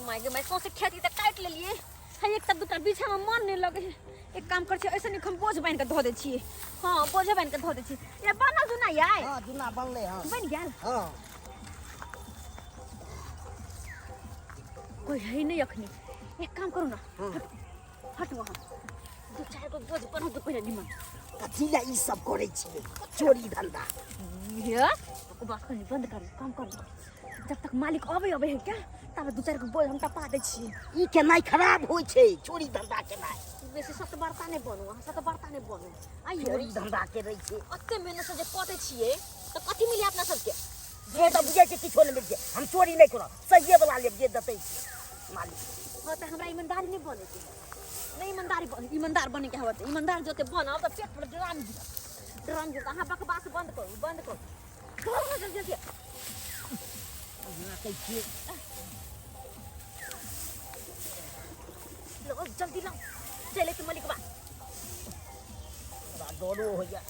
मायके मैं सोचे खेती त काट लेलिए है एक त दुटा बीछे में मन नहीं लगे एक काम कर छी ऐसे नहीं हम बोझ बांध के धो दे छी हां बोझ बांध के धो दे छी ये बनल जुना याय हां जुना बनले हां बन गेल हां कोई है नहीं अखनी एक काम करू ना हट वहां दो चार को बोझ पर तो पहले निमन कथिला ई सब करे छी चोरी धंधा ये को बात करनी बंद कर काम कर जब तक मालिक आवे है क्या तब दो चार को बोझ हम टपा दे छी ई के नहीं खराब होई छे चोरी धंधा के नहीं बेसी सत बर्ता नहीं बनू सत बर्ता नहीं बनू आई चोरी धंधा के रही छे अत्ते मेहनत से जे कटे छिए तो कथि मिली अपना सबके जे त बुझे छे किछो नहीं मिल हम चोरी नहीं करो सही वाला लेब जे दतै मालिक हां त हमरा ईमानदारी नहीं बने के नहीं ईमानदार बने के होत ईमानदार जो के बनाओ त पेट पर ड्राम गिरता हां बकवास बंद करो जल्दी ना कह छी लो जल्दी लाओ चले के मालिक बा दोनों हो गया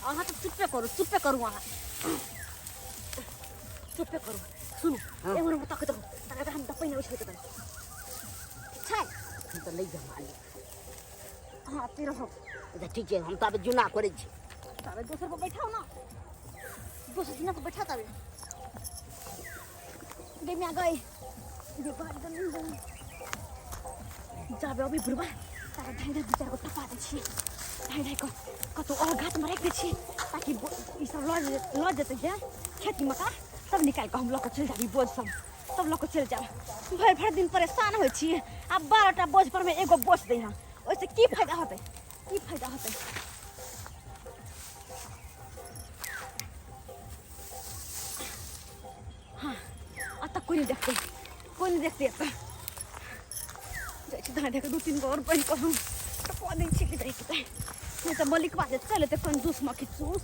हां तो चुप पे करो वहां चुप पे करो सुनो एमर मत तक तारा हम दपै नहीं उठे त छै हम तो नहीं जा मालिक हां तेरा हो अच्छा ठीक है हम तब जुना करे छी तारे दोसर पर बैठाओ ना दोसर दिन को बैठा तारे दे में आ गए ये बात नहीं जाबे अभी बुढ़वा तारा ढाई बिचार को टपा दे छी ढाई को कतो और घाट में रख दे छी ताकि ई सब लॉज जते जे खेती में का सब निकाल के हम लोग चल जाबी बोझ सब सब लोग चल जाओ भर दिन परेशान हो छी अब 12टा बोझ पर में एगो बोझ दे हां ओसे की फायदा होते हां आता कोई नहीं देखते जैसे धाने का 2-3 गो और बन को हम तो पौधे छिक जाए किता नहीं तो मलिक बात चले तो कंजूस में खिचूस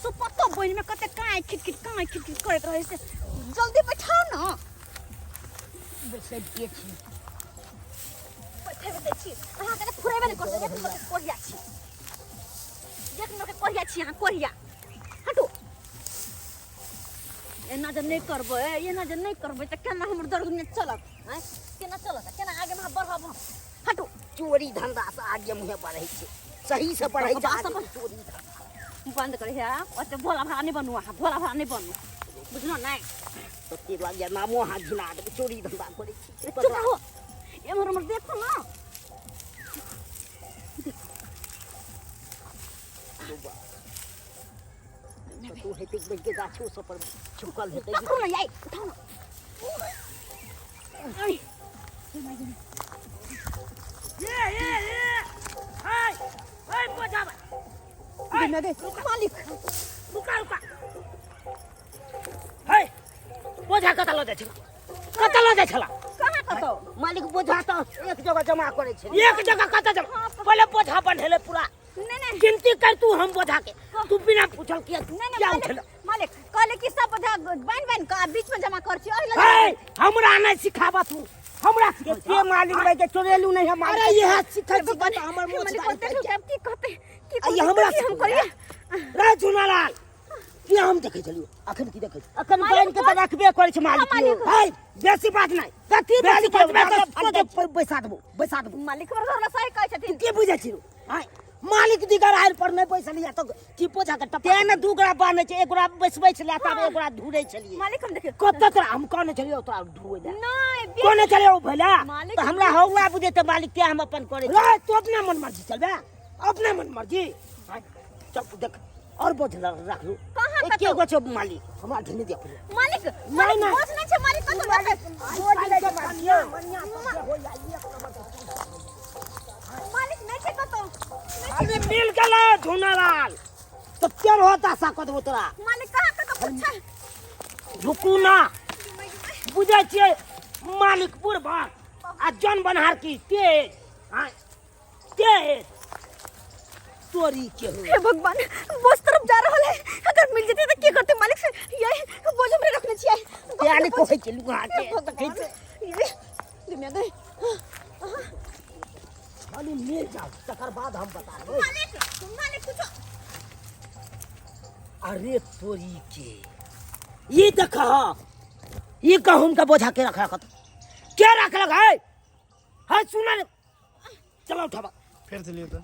सो पत्ता बन में कते काई खिट करत रहे से जल्दी बैठाओ ना बैठे के छी बैठे छी हां कने फुरेबे नहीं करते एक कोरिया छी एक नो के कोरिया छी हां कोरिया हटो एना जे नहीं करबे त केना हमर दर्द में चलत हैं केना चलत केना आगे में बढ़ब हटो चोरी धंधा से आगे मुहे बढ़ै छे सही से बढ़ै छे चोरी धंधा बंद करे है ओते भोला भाला नहीं बनू बुझलो नहीं तो तेरा ये नामो हाथ झिला दे चोरी धंधा करे छे चुप रहो हमर देखो ना तू हेते के गाछो सब पर छुपल हेते पकड़ो ना याई उठाओ ना आई ये हाय बोझा दे मालिक रुका हाय बोझा कत लो दे छला कहां कतो मालिक बोझा तो एक जगह जमा करे छे एक जगह कत जमा पहले बोझा बंधले पूरा नहीं गिनती कर तू हम बोझा के तू बिना पूछल किया क्या उठल मालिक कहले कि सब बोझा बांध का बीच में जमा कर छी हमरा नहीं सिखाबा तू हमरा के मालिक भाई के चोरेलू नहीं हम अरे ये हाथ सिखा हमर मोछ की कहते ये हमरा हम करिए रे जुनालाल कि हम देखे चलियो अखन की देखे अखन बांध के रखबे करे छ मालिक हाय बेसी बात नहीं कथि बेसी बात बैसा देबो मालिक हमर घर सही कहै छथिन के बुझै छी हाय मालिक दिगर आइल पर नहीं बैसल या तो की पोछा के टपा तेने दुगरा बाने छ एकरा बैसबै छले तब एकरा धुरै छलिए मालिक हम देखे कत तोरा हम कहने छलियो तोरा धुरै ले नहीं कोने चलियो भला तो हमरा हौला बुझे त मालिक के हम अपन करे रे तू अपना मन मर्जी चलबे अपना मन मर्जी चल देख और बोझ रख लू कहां के गो छ मालिक हमरा ढेने देख मालिक नहीं बोझ नहीं छ मालिक कतो बोझ ले जा मनिया हो या मालिक नहीं छ कतो अरे मिल गला झुनालाल तो क्या होता साकत हो तोरा मालिक कहां कतो पूछा रुकू ना बुझे छे मालिक पुरबा आ जन बनहार की तेज हां तेज चोरी के हो हे भगवान बोझ तरफ जा रहल है अगर मिल जते तो क्या करते मालिक से ये बोझ हमरे रखने चाहिए यानी कोई चलू हां ये दुनिया गई खाली मिल जाओ तकर बाद हम बता दो मालिक कुछ अरे तोरी के ये देखा ये कहूं का बोझा के रखा क्या रखलक है? हाँ सुना, चलो उठावा। फिर चलिए तो